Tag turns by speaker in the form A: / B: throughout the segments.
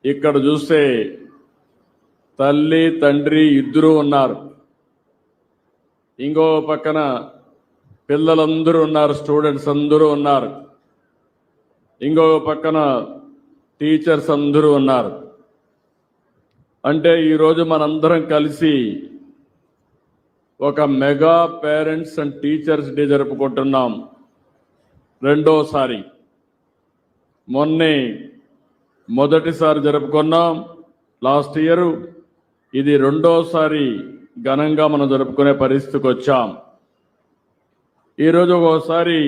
A: ఇక్కడ చూస్తే తల్లి తండ్రి ఇద్దరూ ఉన్నారు. ఇంకో పక్కన పిల్లలందరూ ఉన్నారు, స్టూడెంట్స్ అందరూ ఉన్నారు. ఇంకో పక్కన టీచర్స్ అందరూ ఉన్నారు. అంటే ఈరోజు మనందరం కలిసి ఒక mega parents and teachers day జరుపుకుంటున్నాం. రెండోసారి. మొదటిసారి జరుపుకున్నాం లాస్ట్ ఇయర్. ఇది రెండోసారి ఘనంగా మనం జరుపుకునే పరిస్థితికి వచ్చాం. ఈరోజు ఒకసారి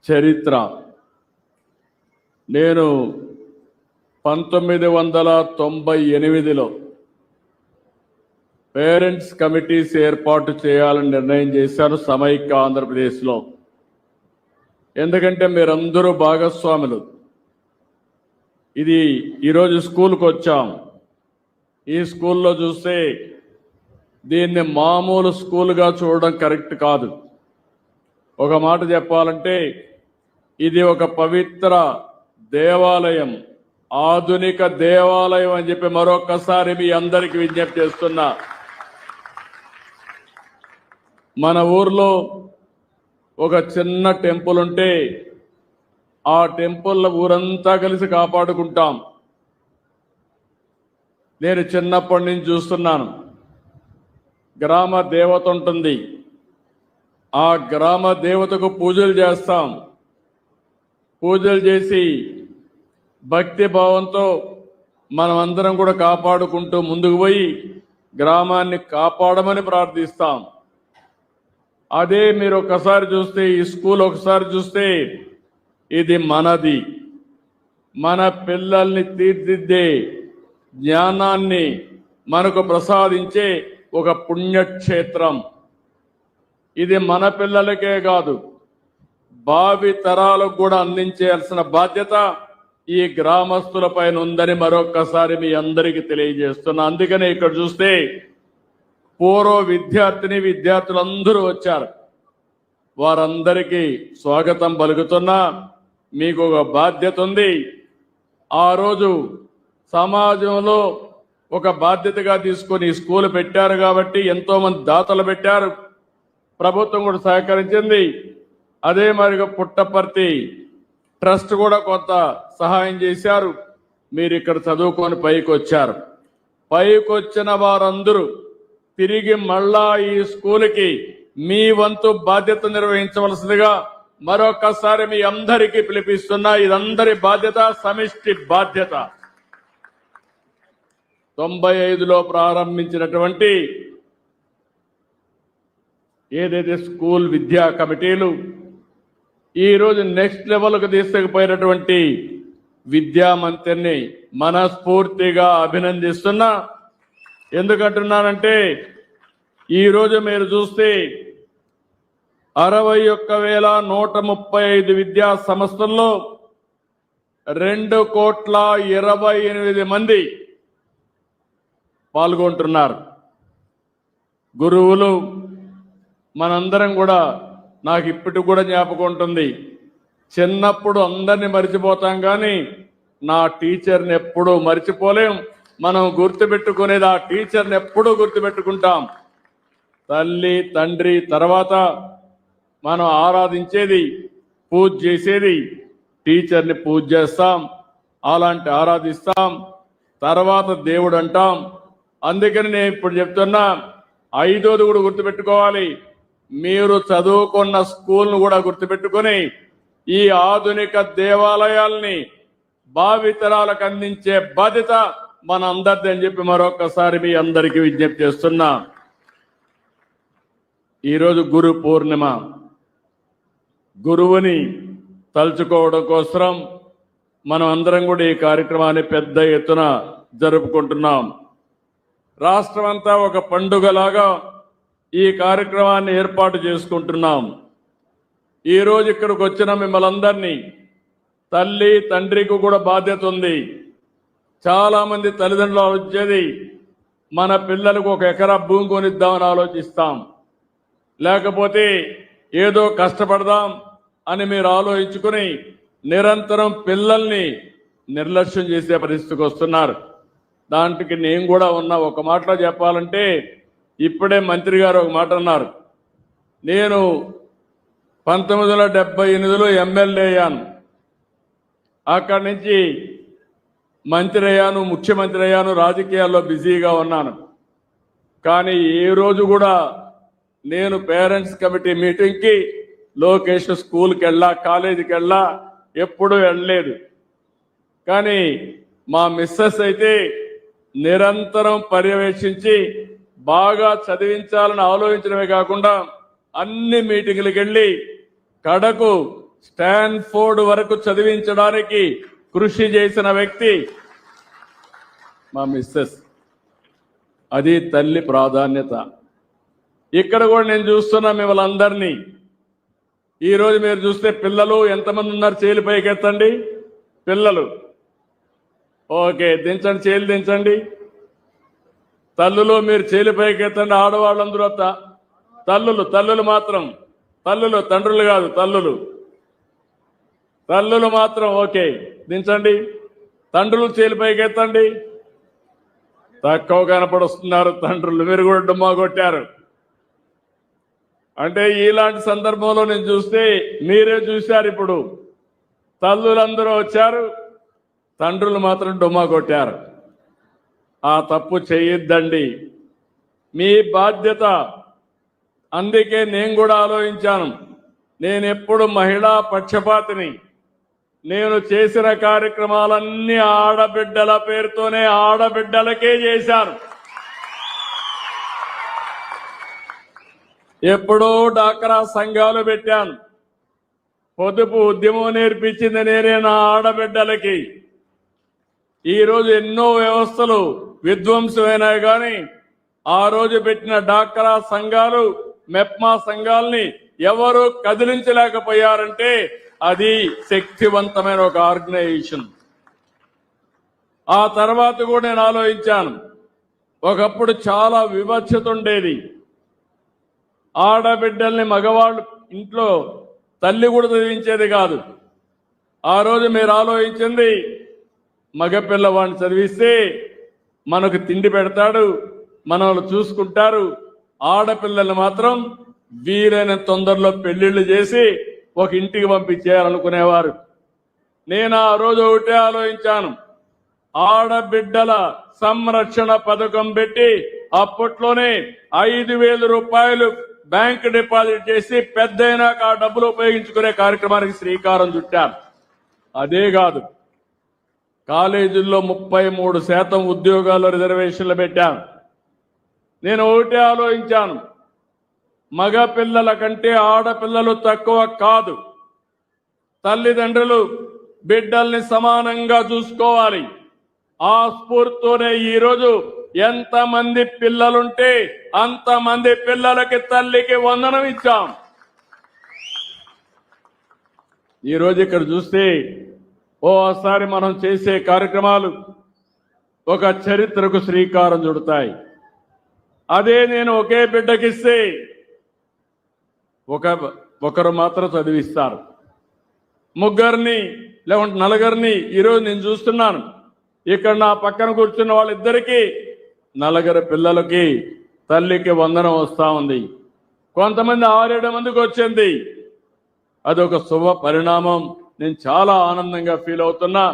A: చరిత్ర. నేను 1998లో పేరెంట్స్ కమిటీస్ ఏర్పాటు చేయాలని నిర్ణయం చేశాను సమైక్య ఆంధ్రప్రదేశ్లో. ఎందుకంటే మీరందరూ భాగస్వాములు. ఇది ఈరోజు స్కూల్కి వచ్చాం. ఈ స్కూల్లో చూస్తే దీన్ని మామూలు స్కూల్గా చూడడం కరెక్ట్ కాదు. ఒక మాట చెప్పాలంటే ఇది ఒక పవిత్ర దేవాలయం, ఆధునిక దేవాలయం అని చెప్పి మరొకసారి మీ అందరికీ విజ్ఞప్తి చేస్తున్నా. మన ఊర్లో ఒక చిన్న టెంపుల్ ఉంటే ఆ టెంపుల్లో ఊరంతా కలిసి కాపాడుకుంటాం. నేను చిన్నప్పటి నుంచి చూస్తున్నాను. గ్రామ దేవత ఉంటుంది, ఆ గ్రామ దేవతకు పూజలు చేస్తాం. పూజలు చేసి భక్తి భావంతో మనమందరం కూడా కాపాడుకుంటూ ముందుకు పోయి గ్రామాన్ని కాపాడమని ప్రార్థిస్తాం. అదే మీరు ఒకసారి చూస్తే, ఈ స్కూల్ ఒకసారి చూస్తే ఇది మనది. మన పిల్లల్ని తీర్చిదిద్దే జ్ఞానాన్ని మనకు ప్రసాదించే ఒక పుణ్యక్షేత్రం. ఇది మన పిల్లలకే కాదు, భావి తరాలకు కూడా అందించాల్సిన బాధ్యత ఈ గ్రామస్తులపైన ఉందని మరొక్కసారి మీ అందరికీ తెలియజేస్తున్నా. అందుకనే ఇక్కడ చూస్తే పూర్వ విద్యార్థులందరూ వచ్చారు. వారందరికీ స్వాగతం పలుకుతున్నా. మీకు ఒక బాధ్యత ఉంది. ఆ రోజు సమాజంలో ఒక బాధ్యతగా తీసుకొని స్కూల్ పెట్టారు కాబట్టి ఎంతోమంది దాతలు పెట్టారు. ప్రభుత్వం కూడా సహకరించింది. అదే మరిగా పుట్టపర్తి ట్రస్ట్ కూడా కొంత సహాయం చేశారు. మీరు ఇక్కడ చదువుకొని పైకి వచ్చారు. పైకి వచ్చిన వారందరూ తిరిగి మళ్ళా ఈ స్కూల్కి మీ వంతు బాధ్యత నిర్వహించవలసిందిగా మరొకసారి మీ అందరికీ పిలిపిస్తున్నా. ఇదందరి బాధ్యత, సమిష్టి బాధ్యత. 95లో ప్రారంభించినటువంటి ఏదైతే స్కూల్ విద్యా కమిటీలు ఈరోజు నెక్స్ట్ లెవెల్కు తీసుకుపోయినటువంటి విద్యా మంత్రిని మనస్ఫూర్తిగా అభినందిస్తున్నా. ఎందుకంటున్నానంటే ఈరోజు మీరు చూస్తే 61,135 విద్యా సంస్థల్లో 2,28,00,000 మంది పాల్గొంటున్నారు. గురువులు మనందరం కూడా, నాకు ఇప్పటికి కూడా జ్ఞాపకం ఉంటుంది, చిన్నప్పుడు అందరినీ మర్చిపోతాం కానీ నా టీచర్ని ఎప్పుడూ మర్చిపోలేం. మనం గుర్తుపెట్టుకునేది ఆ టీచర్ని ఎప్పుడూ గుర్తుపెట్టుకుంటాం. తల్లి తండ్రి తర్వాత మనం ఆరాధించేది, పూజ చేసేది టీచర్ని పూజ చేస్తాం, అలాంటి ఆరాధిస్తాం, తర్వాత దేవుడు అంటాం. అందుకని నేను ఇప్పుడు చెప్తున్నా, 5వది కూడా గుర్తుపెట్టుకోవాలి. మీరు చదువుకున్న స్కూల్ను కూడా గుర్తుపెట్టుకొని ఈ ఆధునిక దేవాలయాల్ని భావితరాలకు అందించే బాధ్యత మన అందరిది అని చెప్పి మరొకసారి మీ అందరికీ విజ్ఞప్తి చేస్తున్నా. ఈరోజు గురు పూర్ణిమ. గురువుని తలుచుకోవడం కోసం మనం అందరం కూడా ఈ కార్యక్రమాన్ని పెద్ద ఎత్తున జరుపుకుంటున్నాం. రాష్ట్రం అంతా ఒక పండుగలాగా ఈ కార్యక్రమాన్ని ఏర్పాటు చేసుకుంటున్నాం. ఈరోజు ఇక్కడికి వచ్చిన మిమ్మల్ని అందరినీ, తల్లి తండ్రికి కూడా బాధ్యత ఉంది. చాలామంది తల్లిదండ్రులు ఆలోచించేది మన పిల్లలకు 1 ఎకరా భూమి కొనిద్దామని ఆలోచిస్తాం, లేకపోతే ఏదో కష్టపడదాం అని మీరు ఆలోచించుకుని నిరంతరం పిల్లల్ని నిర్లక్ష్యం చేసే పరిస్థితికి వస్తున్నారు. దాంట్కి నేను కూడా ఉన్నా. ఒక మాటలో చెప్పాలంటే ఇప్పుడే మంత్రి గారు ఒక మాట అన్నారు. నేను 1978లో ఎమ్మెల్యే అయ్యాను. అక్కడి నుంచి మంత్రి అయ్యాను, ముఖ్యమంత్రి అయ్యాను, రాజకీయాల్లో బిజీగా ఉన్నాను. కానీ ఏ రోజు కూడా నేను పేరెంట్స్ కమిటీ మీటింగ్కి లోకేష్ స్కూల్కి వెళ్ళా, కాలేజీకి వెళ్ళా, ఎప్పుడూ వెళ్ళలేదు. కానీ మా మిస్సెస్ అయితే నిరంతరం పర్యవేక్షించి బాగా చదివించాలని ఆలోచించడమే కాకుండా అన్ని మీటింగులకు వెళ్ళి కడకు స్టాన్ఫోర్డ్ వరకు చదివించడానికి కృషి చేసిన వ్యక్తి మా మిస్సెస్. అది తల్లి ప్రాధాన్యత. ఇక్కడ కూడా నేను చూస్తున్నా మిమ్మల్ని అందరినీ. ఈరోజు మీరు చూస్తే పిల్లలు ఎంతమంది ఉన్నారు? చేలు పైకెత్తండి. పిల్లలు ఓకే, దించండి, చేలు దించండి. తల్లులు మీరు చేలు పైకెత్తండి. ఆడవాళ్ళందరూ తల్లులు మాత్రం, తండ్రులు కాదు, తల్లులు మాత్రం ఓకే, దించండి. తండ్రులు చేలు పైకెత్తండి. తక్కువ కనపడుస్తున్నారు తండ్రులు, మీరు కూడా డుమ్మా కొట్టారు. అంటే ఇలాంటి సందర్భంలో నేను చూస్తే మీరే చూశారు. ఇప్పుడు తల్లులందరూ వచ్చారు, తండ్రులు మాత్రం డుమ్మా కొట్టారు. ఆ తప్పు చేయొద్దండి, మీ బాధ్యత. అందుకే నేను కూడా ఆలోచించాను. నేను ఎప్పుడు మహిళా పక్షపాతిని. నేను చేసిన కార్యక్రమాలన్నీ ఆడబిడ్డల పేరుతోనే ఆడబిడ్డలకే చేశాను. ఎప్పుడో డాక్రా సంఘాలు పెట్టాను. పొదుపు ఉద్యమం నేర్పించింది నేనే నా ఆడబిడ్డలకి. ఈరోజు ఎన్నో వ్యవస్థలు విధ్వంసమైనాయి, కానీ ఆ రోజు పెట్టిన డాక్రా సంఘాలు, మెప్మా సంఘాలని ఎవరు కదిలించలేకపోయారంటే అది శక్తివంతమైన ఒక ఆర్గనైజేషన్. ఆ తర్వాత కూడా నేను ఆలోచించాను. ఒకప్పుడు చాలా వివక్షత ఉండేది. ఆడబిడ్డల్ని మగవాళ్ళు ఇంట్లో తల్లి కూడా చదివించేది కాదు. ఆ రోజు మీరు ఆలోచించింది, మగపిల్లవాడిని చదివిస్తే మనకు తిండి పెడతాడు, మనల్ని చూసుకుంటారు. ఆడపిల్లల్ని మాత్రం వీలైన తొందరలో పెళ్లిళ్ళు చేసి ఒక ఇంటికి పంపించేయాలనుకునేవారు. నేను ఆ రోజు ఒకటే ఆలోచించాను. ఆడబిడ్డల సంరక్షణ పథకం పెట్టి అప్పట్లోనే 5,000 రూపాయలు బ్యాంక్ డిపాజిట్ చేసి పెద్దయినాక ఆ డబ్బులు ఉపయోగించుకునే కార్యక్రమానికి శ్రీకారం చుట్టాను. అదే కాదు, కాలేజీల్లో 33% ఉద్యోగాల్లో రిజర్వేషన్లు పెట్టాను. నేను ఒకటే ఆలోచించాను, మగ పిల్లల కంటే ఆడపిల్లలు తక్కువ కాదు. తల్లిదండ్రులు బిడ్డల్ని సమానంగా చూసుకోవాలి. ఆ స్ఫూర్తితోనే ఈరోజు ఎంతమంది పిల్లలుంటే అంతమంది పిల్లలకి తల్లికి వందనం ఇచ్చాం. ఈరోజు ఇక్కడ చూస్తే ఓసారి మనం చేసే కార్యక్రమాలు ఒక చరిత్రకు శ్రీకారం చుడతాయి. అదే నేను ఒకే బిడ్డకిస్తే ఒకరు మాత్రం చదివిస్తారు, ముగ్గురిని లేకుంటే నలుగురిని. ఈరోజు నేను చూస్తున్నాను, ఇక్కడ నా పక్కన కూర్చున్న వాళ్ళిద్దరికీ 4 పిల్లలకి తల్లికి వందనం వస్తూ ఉంది. కొంతమంది 6-7 మందికి వచ్చింది. అదొక శుభ పరిణామం. నేను చాలా ఆనందంగా ఫీల్ అవుతున్నా.